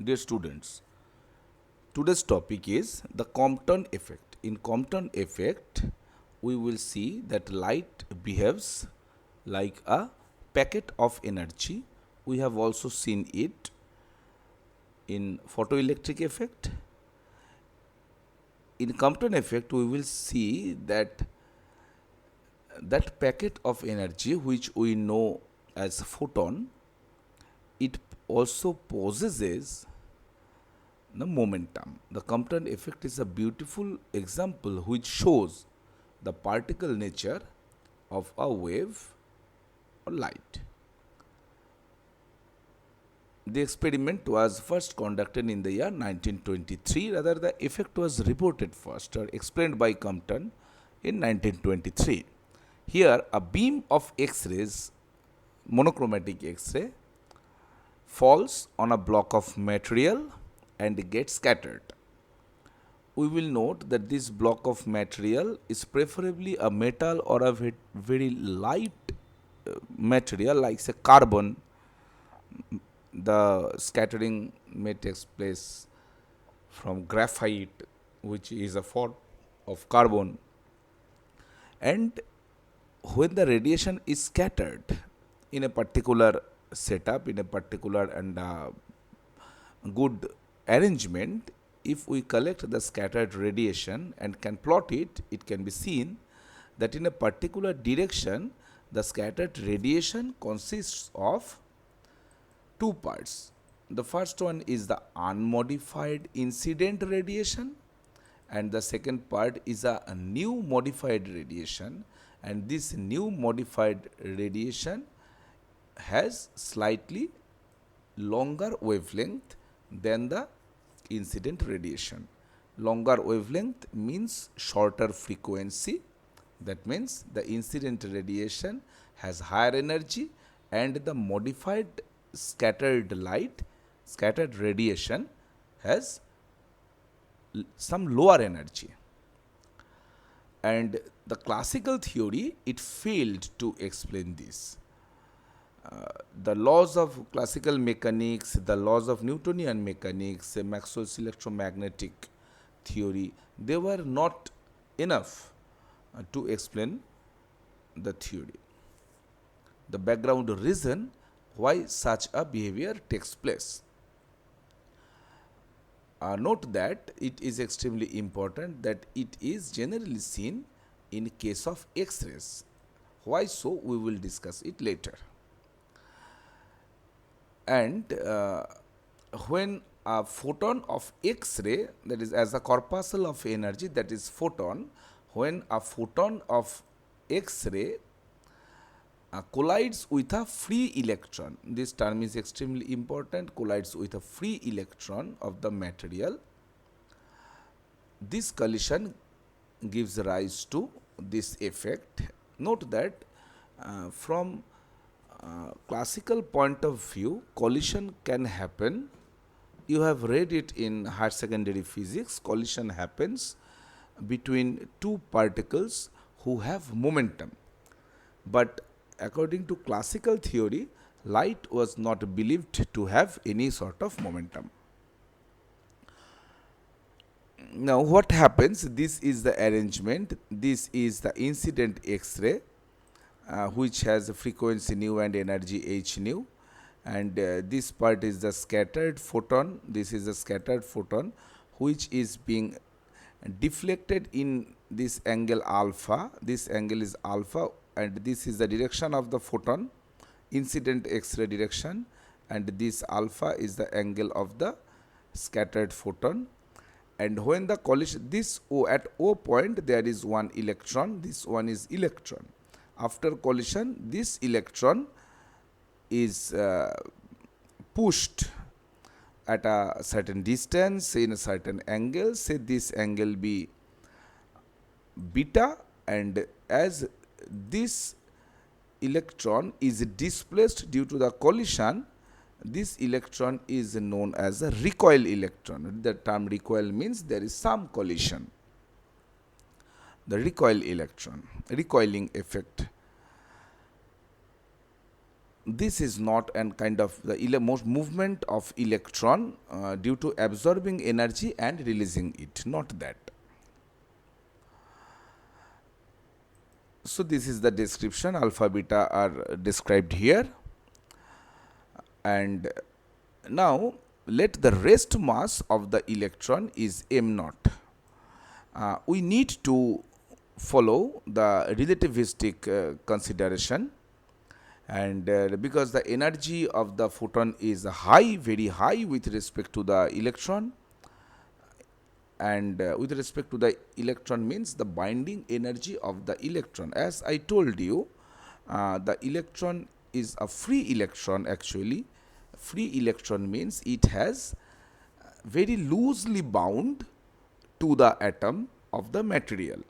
Dear students, today's topic is the Compton effect. In Compton effect, we will see that light behaves like a packet of energy. We have also seen it in photoelectric effect. In Compton effect, we will see that packet of energy which we know as photon, it also possesses the momentum. The Compton effect is a beautiful example which shows the particle nature of a wave or light. The experiment was first conducted in the year 1923. Rather, the effect was reported first or explained by Compton in 1923. Here, a beam of X-rays, monochromatic X-ray, falls on a block of material and gets scattered. We will note that this block of material is preferably a metal or a very light material like say carbon. The scattering may take place from graphite, which is a form of carbon. And when the radiation is scattered in a particular setup, in a particular and good arrangement, if we collect the scattered radiation and can plot it, it can be seen that in a particular direction, the scattered radiation consists of two parts. The first one is the unmodified incident radiation, and the second part is a new modified radiation, and this new modified radiation has slightly longer wavelength than the incident radiation. Longer wavelength means shorter frequency. That means the incident radiation has higher energy and the modified scattered light, scattered radiation has some lower energy. And the classical theory, it failed to explain this. The laws of classical mechanics, the laws of Newtonian mechanics, Maxwell's electromagnetic theory, they were not enough to explain the theory. The background reason why such a behavior takes place. Note that it is extremely important that it is generally seen in case of X-rays. Why so? We will discuss it later. And when a photon of X-ray, that is as a corpuscle of energy, that is photon, when a photon of X-ray collides with a free electron, this term is extremely important, collides with a free electron of the material, this collision gives rise to this effect. Note that from classical point of view, collision can happen. You have read it in higher secondary physics. Collision happens between two particles who have momentum. But according to classical theory, light was not believed to have any sort of momentum. Now, what happens? This is the arrangement. This is the incident X-ray, which has a frequency nu and energy h nu, and this part is the scattered photon. This is the scattered photon which is being deflected in this angle alpha. This angle is alpha, and this is the direction of the photon, incident X-ray direction, and this alpha is the angle of the scattered photon. And when the collision, this O, at O point there is one electron, this one is electron. After collision, this electron is pushed at a certain distance in a certain angle, say this angle be beta, and as this electron is displaced due to the collision, this electron is known as a recoil electron. The term recoil means there is some collision. The recoil electron, recoiling effect. this is not an kind of the movement of electron due to absorbing energy and releasing it, not that. So this is the description. Alpha beta are described here, and now let the rest mass of the electron is m naught. We need to follow the relativistic consideration, and because the energy of the photon is high, very high with respect to the electron, and with respect to the electron means the binding energy of the electron. As I told you, the electron is a free electron. Actually, free electron means it has very loosely bound to the atom of the material.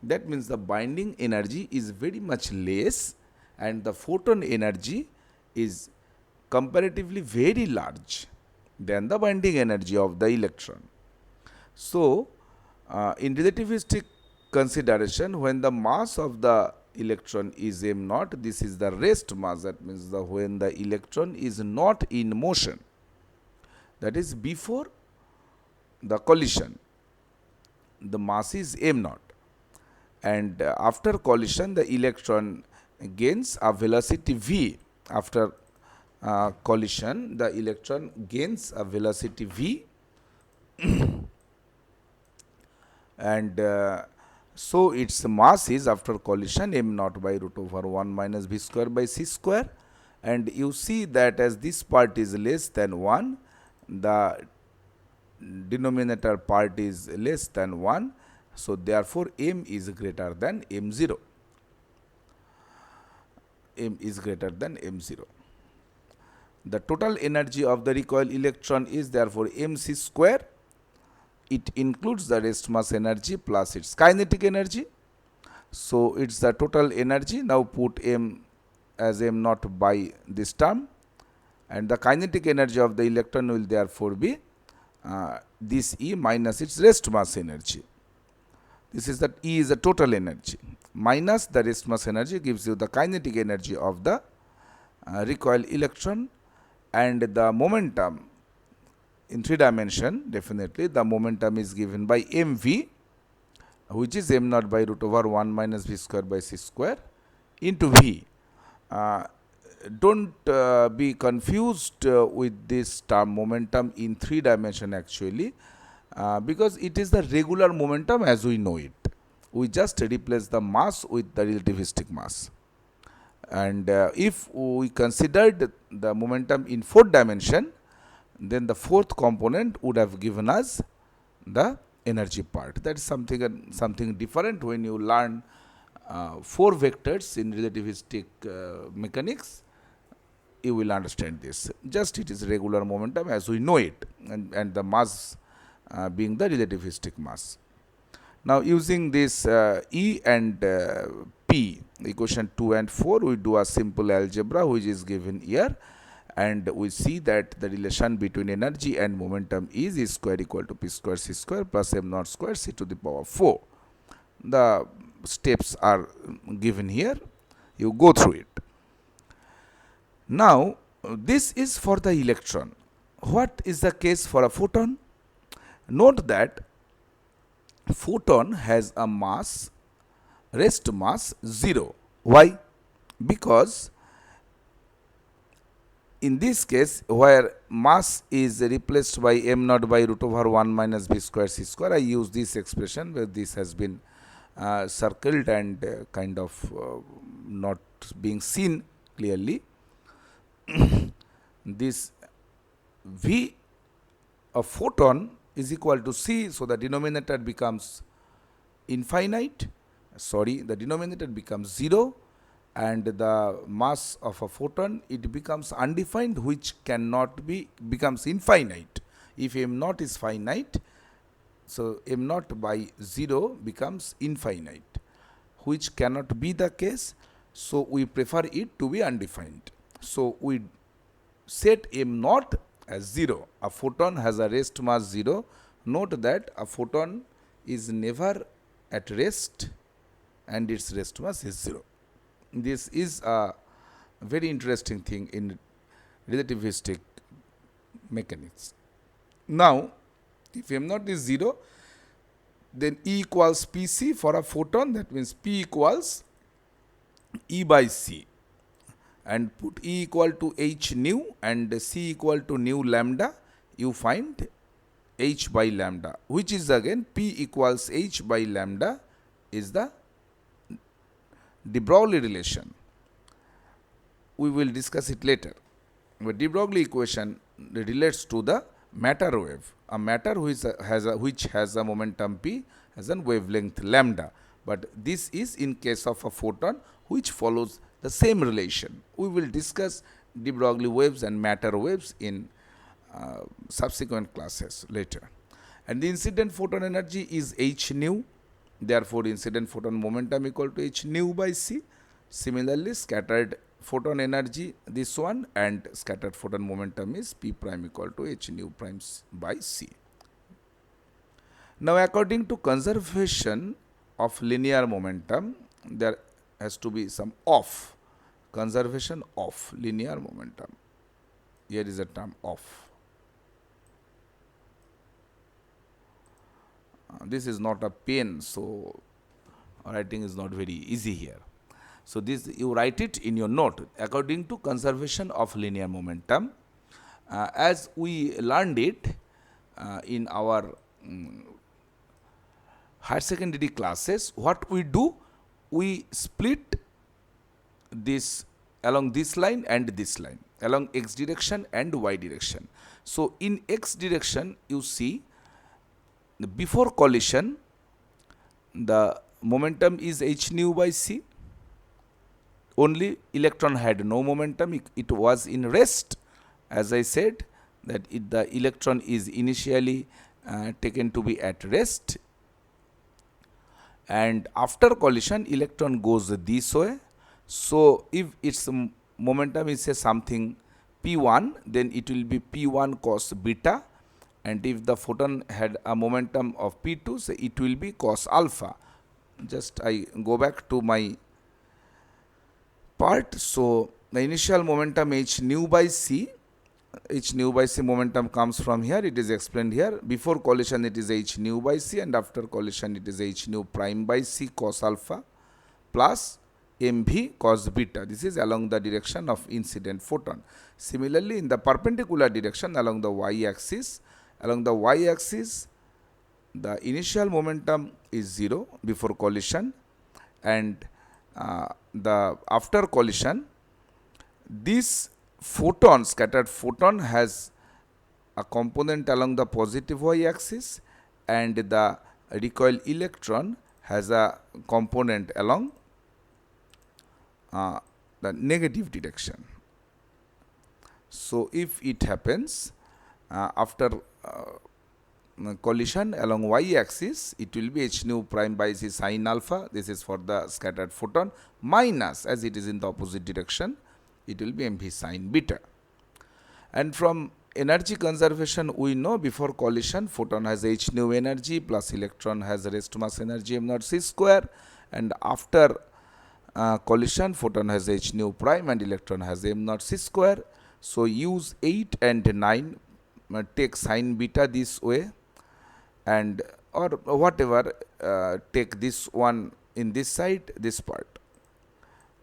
That means the binding energy is very much less, and the photon energy is comparatively very large than the binding energy of the electron. So, in relativistic consideration, when the mass of the electron is m naught, this is the rest mass. That means when the electron is not in motion, that is before the collision, the mass is m naught, and after collision the electron gains a velocity v. After collision, the electron gains a velocity v, and so its mass is after collision m naught by root over 1 minus v square by c square, and you see that as this part is less than 1, the denominator part is less than 1, so therefore m is greater than m0. M is greater than m0. The total energy of the recoil electron is therefore mc square. It includes the rest mass energy plus its kinetic energy. So it's the total energy. Now put m as m naught by this term, and the kinetic energy of the electron will therefore be this E minus its rest mass energy. This is that E is the total energy minus the rest mass energy gives you the kinetic energy of the recoil electron, and the momentum in 3 dimension, definitely the momentum is given by mv, which is m naught by root over 1 minus v square by c square into v. Don't be confused with this term momentum in 3 dimension actually, because it is the regular momentum as we know it. We just replace the mass with the relativistic mass, and if we considered the momentum in 4th dimension, then the 4th component would have given us the energy part. That is something different when you learn 4 vectors in relativistic mechanics. You will understand this. Just it is regular momentum as we know it, and the mass being the relativistic mass. Now using this E and P, equation 2 and 4, we do a simple algebra which is given here, and we see that the relation between energy and momentum is E square equal to P square C square plus m naught square C to the power 4. The steps are given here. You go through it. Now this is for the electron. What is the case for a photon? Note that photon has a mass, rest mass 0. Why? Because in this case, where mass is replaced by m naught by root over 1 minus v square c square, I use this expression where this has been circled and kind of not being seen clearly. This v of photon is equal to c, so the denominator becomes infinite, the denominator becomes 0, and the mass of a photon, it becomes undefined, which cannot be, becomes infinite. If m naught is finite, so m naught by 0 becomes infinite, which cannot be the case, so we prefer it to be undefined. So we set m naught as 0. A photon has a rest mass 0. Note that a photon is never at rest and its rest mass is 0. This is a very interesting thing in relativistic mechanics. Now, if m0 is 0, then E equals Pc for a photon, that means P equals E by C, and put E equal to h nu and C equal to nu lambda, you find h by lambda, which is again P equals h by lambda is the de Broglie relation. We will discuss it later. But de Broglie equation relates to the matter wave, a matter which has a momentum p, has a wavelength lambda. But this is in case of a photon which follows the same relation. We will discuss de Broglie waves and matter waves in subsequent classes later. And the incident photon energy is h nu. Therefore, incident photon momentum equal to h nu by c. Similarly, scattered photon energy, this one, and scattered photon momentum is p prime equal to h nu prime by c. Now, according to conservation of linear momentum, there has to be some off, conservation of linear momentum. Here is a term off. This is not a pen, so writing is not very easy here. So this you write it in your note, according to conservation of linear momentum. As we learned it in our higher secondary classes, what we do, we split this along this line and this line, along x direction and y direction. So in x direction, you see, before collision, the momentum is h nu by c. Only electron had no momentum, it was in rest. As I said, that the electron is initially taken to be at rest, and after collision electron goes this way. So if its momentum is say something p1, then it will be p1 cos beta, and if the photon had a momentum of p2, so it will be cos alpha. Just I go back to my part. So the initial momentum h nu by c, h nu by c momentum comes from here, it is explained here. Before collision it is h nu by c, and after collision it is h nu prime by c cos alpha plus mv cos beta. This is along the direction of incident photon. Similarly, in the perpendicular direction along the y-axis, the initial momentum is 0 before collision, and the after collision, this photon, scattered photon, has a component along the positive y-axis, and the recoil electron has a component along the negative direction. So if it happens after collision along y-axis, it will be h nu prime by c sin alpha. This is for the scattered photon, minus, as it is in the opposite direction, it will be mv sin beta. And from energy conservation, we know before collision photon has h nu energy plus electron has rest mass energy m0 c square, and after collision photon has h nu prime and electron has m0 c square. So use 8 and 9, take sin beta this way, and or whatever, take this one in this side, this part,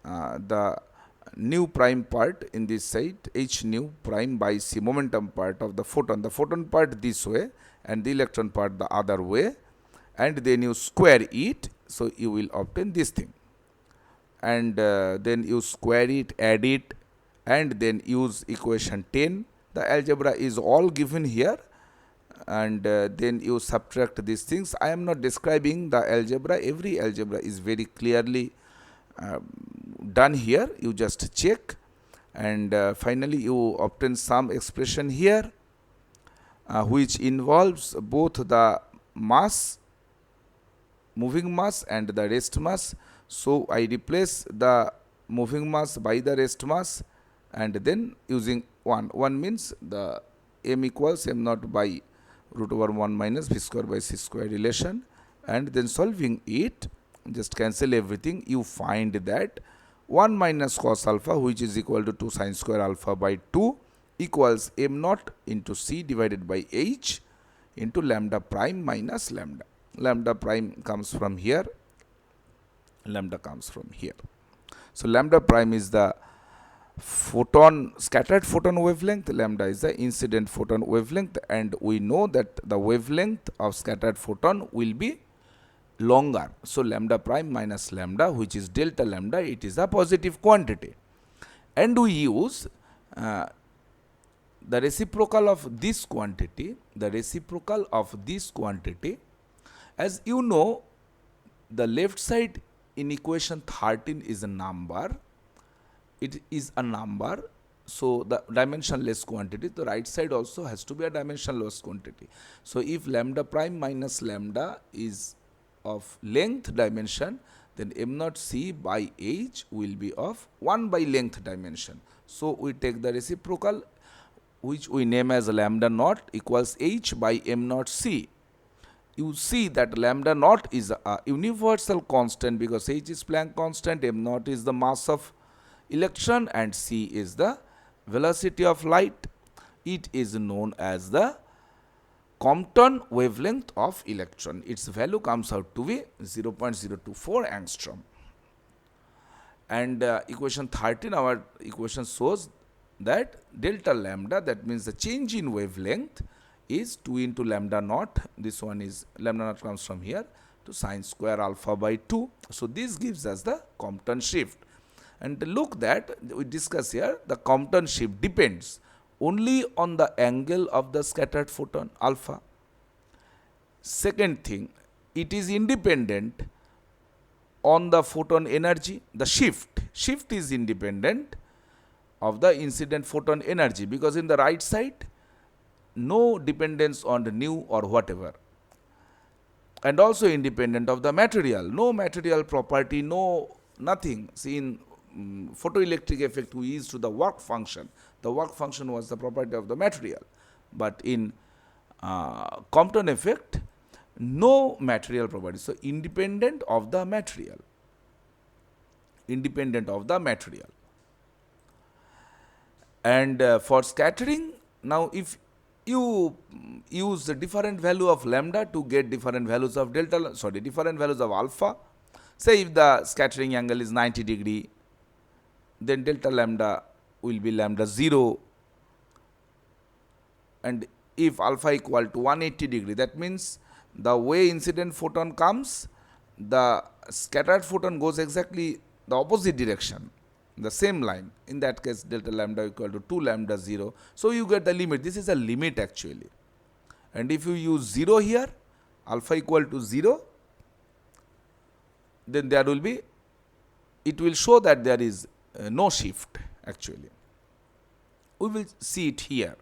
the nu prime part in this side, h nu prime by c momentum part of the photon part this way and the electron part the other way, and then you square it, so you will obtain this thing, and then you square it, add it, and then use equation 10. The algebra is all given here, and then you subtract these things. I am not describing the algebra, every algebra is very clearly done here, you just check, and finally you obtain some expression here which involves both the mass, moving mass, and the rest mass. So I replace the moving mass by the rest mass, and then using 1 means the m equals m0 by root over 1 minus v square by c square relation, and then solving it, just cancel everything, you find that 1 minus cos alpha, which is equal to 2 sin square alpha by 2, equals m naught into c divided by h into lambda prime minus lambda. Lambda prime comes from here, lambda comes from here. So lambda prime is the scattered photon wavelength, lambda is the incident photon wavelength, and we know that the wavelength of scattered photon will be longer. So lambda prime minus lambda, which is delta lambda, it is a positive quantity. And we use the reciprocal of this quantity, as you know, the left side in equation 13 is a number. It is a number, so the dimensionless quantity. The right side also has to be a dimensionless quantity. So if lambda prime minus lambda is of length dimension, then m naught c by h will be of 1 by length dimension. So we take the reciprocal, which we name as lambda naught equals h by m naught c. You see that lambda naught is a universal constant because h is Planck constant, m naught is the mass of electron, and c is the velocity of light. It is known as the Compton wavelength of electron. Its value comes out to be 0.024 angstrom. And equation 13, our equation shows that delta lambda, that means the change in wavelength, is 2 into lambda naught. This one is lambda naught comes from here to sine square alpha by 2. So this gives us the Compton shift. And look that we discuss here, the Compton shift depends only on the angle of the scattered photon alpha. Second thing, it is independent on the photon energy. The shift is independent of the incident photon energy, because in the right side no dependence on the nu or whatever, and also independent of the material, no material property, no nothing. See, in photoelectric effect we used to the work function. The work function was the property of the material, but in Compton effect no material property. So independent of the material, and for scattering, now if you use the different value of lambda to get different values of different values of alpha. Say if the scattering angle is 90 degree, then delta lambda will be lambda 0, and if alpha equal to 180 degree, that means the way incident photon comes, the scattered photon goes exactly the opposite direction, the same line. In that case, delta lambda equal to 2 lambda 0. So you get the limit. This is a limit actually. And if you use 0 here, alpha equal to 0, then there will be, it will show that there is no shift actually. We will see it here.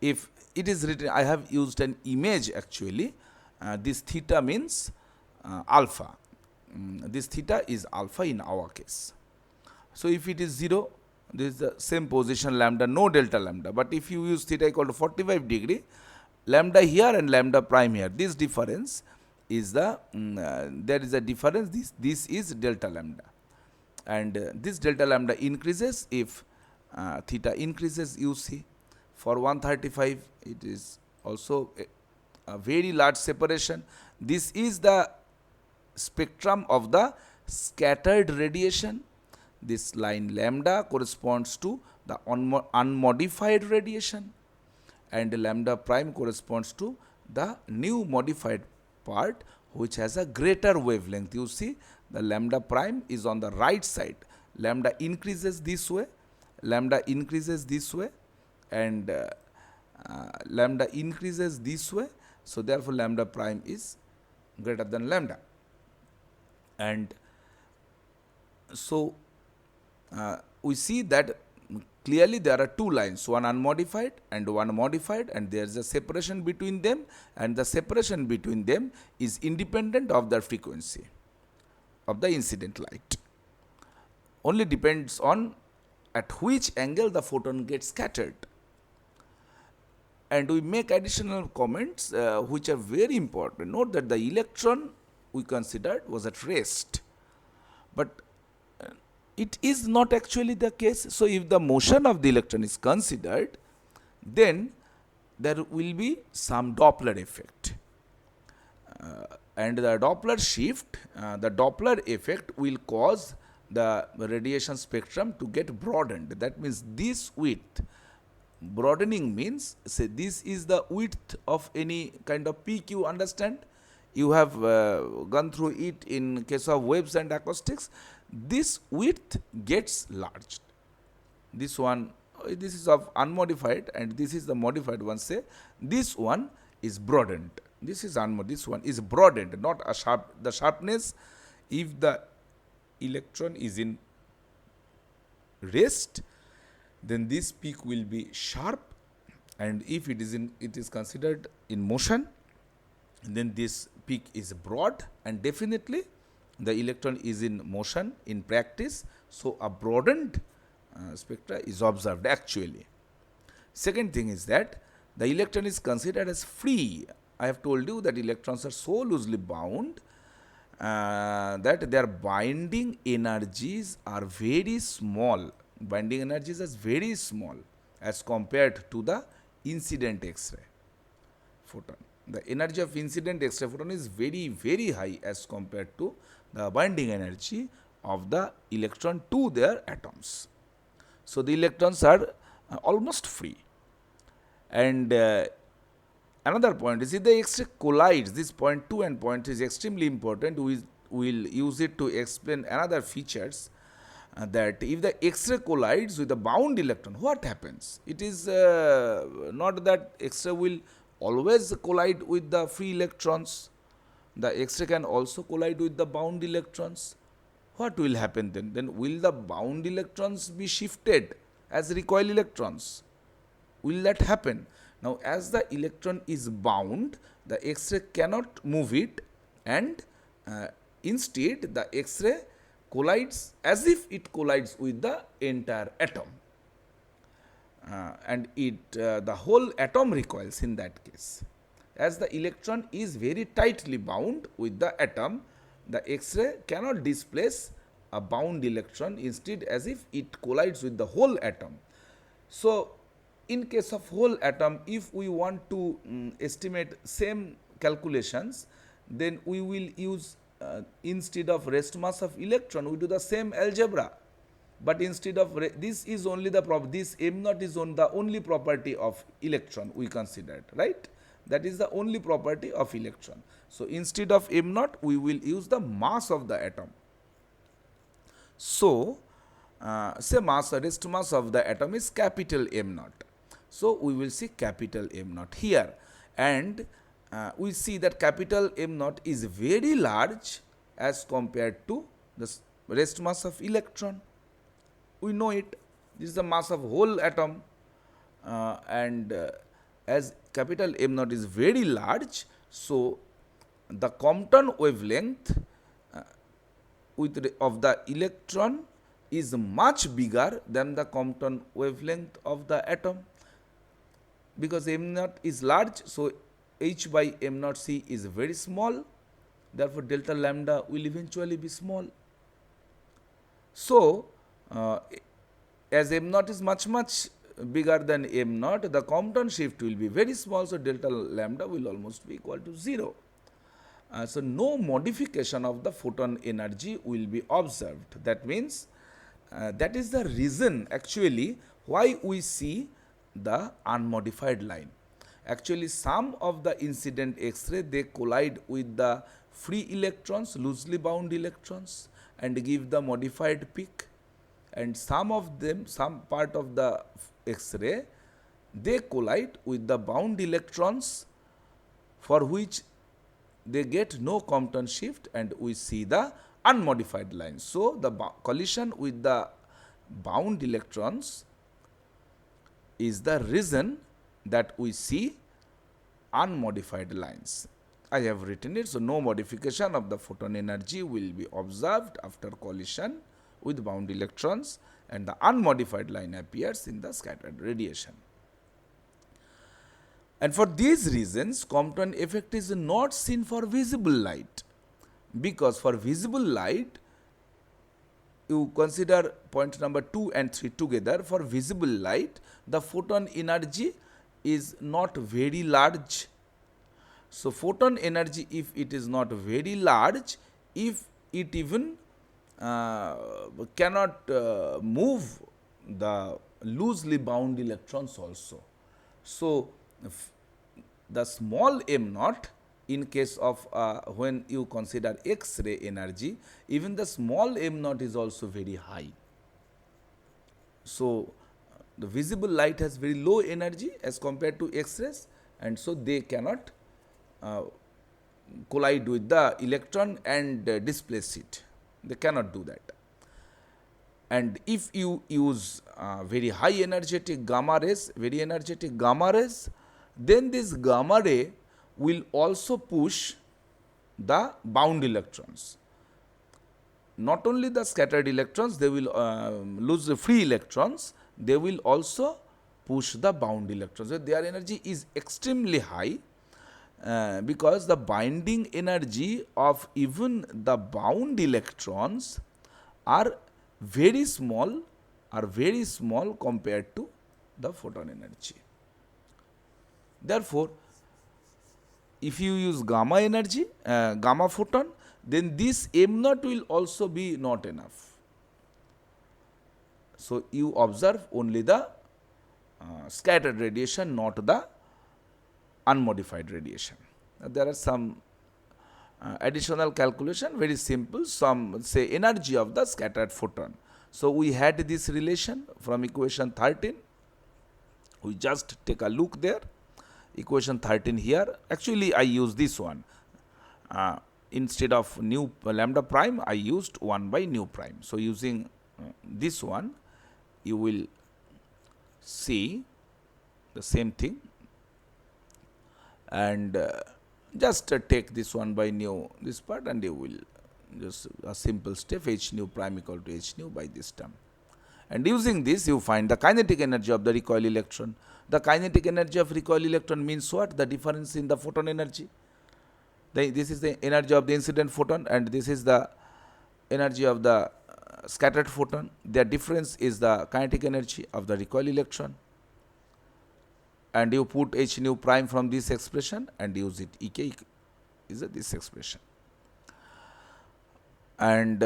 If it is written, I have used an image actually. This theta means alpha. This theta is alpha in our case. So if it is 0, this is the same position lambda, no delta lambda. But if you use theta equal to 45 degree, lambda here and lambda prime here, this difference is the, there is a difference, this is delta lambda. And this delta lambda increases if theta increases, you see. For 135, it is also a very large separation. This is the spectrum of the scattered radiation. This line lambda corresponds to the unmodified radiation, and lambda prime corresponds to the new modified part, which has a greater wavelength. You see, the lambda prime is on the right side. Lambda increases this way, lambda increases this way, and lambda increases this way. So therefore lambda prime is greater than lambda. And so we see that clearly there are two lines, one unmodified and one modified, and there is a separation between them, and the separation between them is independent of the frequency of the incident light. Only depends on at which angle the photon gets scattered. And we make additional comments which are very important. Note that the electron we considered was at rest, but it is not actually the case. So, if the motion of the electron is considered, then there will be some Doppler effect. And the Doppler shift, the Doppler effect will cause the radiation spectrum to get broadened. That means this width, broadening means, say this is the width of any kind of peak, you understand. You have gone through it in case of waves and acoustics. This width gets large. This one, this is of unmodified and this is the modified one. Say this one is broadened. This is unmodified. This one is broadened, not a sharp. The sharpness, if the electron is in rest, then this peak will be sharp, and if it is considered in motion, then this peak is broad, and definitely the electron is in motion in practice, so a broadened spectra is observed actually. Second thing is that the electron is considered as free. I have told you that electrons are so loosely bound that their binding energies are very small. Binding energies are very small as compared to the incident X-ray photon. The energy of incident X-ray photon is very, very high as compared to the binding energy of the electron to their atoms. So, the electrons are almost free. And another point is, if the X-ray collides, this point 2 and point 3 is extremely important. We will use it to explain another features, that if the X-ray collides with the bound electron, what happens? It is not that X-ray will always collide with the free electrons. The X-ray can also collide with the bound electrons. What will happen then? Then will the bound electrons be shifted as recoil electrons? Will that happen? Now, as the electron is bound, the X-ray cannot move it, and instead the X-ray collides as if it collides with the entire atom, and the whole atom recoils in that case. As the electron is very tightly bound with the atom, the X-ray cannot displace a bound electron, instead as if it collides with the whole atom. So, in case of whole atom, if we want to estimate same calculations, then we will use instead of rest mass of electron, we do the same algebra, but instead of this is only the this m naught is on the only property of electron we considered, right? That is the only property of electron. So, instead of m naught, we will use the mass of the atom. So, say rest mass of the atom is capital M naught. So, we will see capital M naught here, and we see that capital M naught is very large as compared to the rest mass of electron. We know it. This is the mass of whole atom, and as capital M naught is very large, so the Compton wavelength of the electron is much bigger than the Compton wavelength of the atom, because M naught is large. So, H by M naught C is very small, therefore, delta lambda will eventually be small. So, as M naught is much bigger than M naught, the Compton shift will be very small, so delta lambda will almost be equal to 0. So, no modification of the photon energy will be observed. That means, that is the reason actually why we see the unmodified line. Actually, some of the incident X-ray, they collide with the free electrons, loosely bound electrons, and give the modified peak, and some of them, some part of the X-ray, they collide with the bound electrons, for which they get no Compton shift, and we see the unmodified line. So, the collision with the bound electrons is the reason that we see unmodified lines. I have written it. So, no modification of the photon energy will be observed after collision with bound electrons, and the unmodified line appears in the scattered radiation. And for these reasons, Compton effect is not seen for visible light, because for visible light, you consider point number 2 and 3 together. For visible light, the photon energy is not very large. So photon energy, if it is not very large, if it even cannot move the loosely bound electrons also. So the small m naught, in case of when you consider X-ray energy, even the small m naught is also very high. So the visible light has very low energy as compared to X-rays, and so they cannot collide with the electron and displace it. They cannot do that. And if you use very high energetic gamma rays, then this gamma ray will also push the bound electrons. Not only the scattered electrons, they will lose the free electrons, they will also push the bound electrons. So their energy is extremely high because the binding energy of even the bound electrons are very small compared to the photon energy. Therefore, if you use gamma energy, gamma photon, then this m naught will also be not enough. So you observe only the scattered radiation, not the unmodified radiation. There are some additional calculation, very simple. Some say energy of the scattered photon. So we had this relation from equation 13. We just take a look there. Equation 13 here. Actually, I use this one. Instead of nu lambda prime, I used 1 by nu prime. So using this one, you will see the same thing. And just take this 1 by nu, this part, and you will just a simple step, h nu prime equal to h nu by this term. And using this, you find the kinetic energy of the recoil electron. The kinetic energy of recoil electron means what? The difference in the photon energy. This is the energy of the incident photon, and this is the energy of the scattered photon. Their difference is the kinetic energy of the recoil electron. And you put h nu prime from this expression and use it. Ek is this expression. And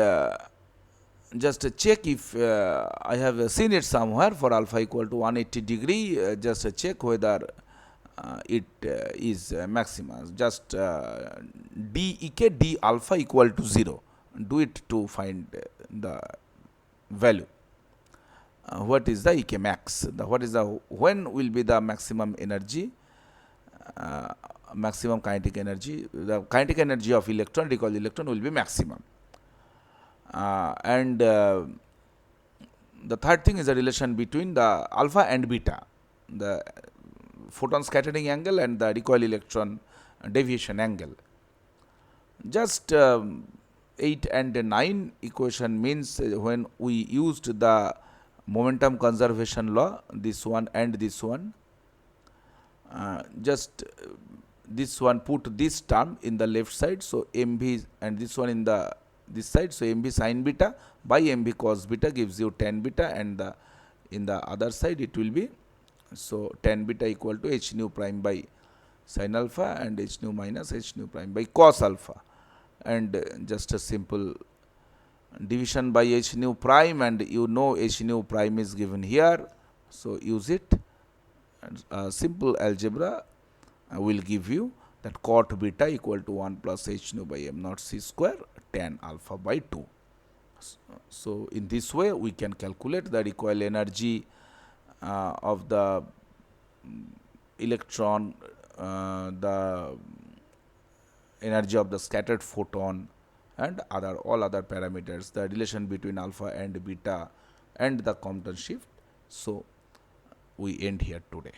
just check if I have seen it somewhere for alpha equal to 180 degree, just check whether it is maxima. Just d Ek d alpha equal to 0. Do it to find the value. What is the Ek max? When will be the maximum energy, maximum kinetic energy? The kinetic energy of electron, recoil electron, will be maximum. And the third thing is the relation between the alpha and beta, the photon scattering angle and the recoil electron deviation angle. Just 8 and 9 equation means when we used the momentum conservation law, this one and this one, just this one put this term in the left side, so mv, and this one in the this side, so mv sin beta by mv cos beta gives you tan beta, and in the other side it will be, so tan beta equal to h nu prime by sin alpha and h nu minus h nu prime by cos alpha, and just a simple division by h nu prime, and you know h nu prime is given here, so use it. And simple algebra will give you that cot beta equal to 1 plus h nu by m naught c square tan alpha by 2. So in this way we can calculate the recoil energy of the electron, the energy of the scattered photon, and all other parameters, the relation between alpha and beta, and the Compton shift. So we end here today.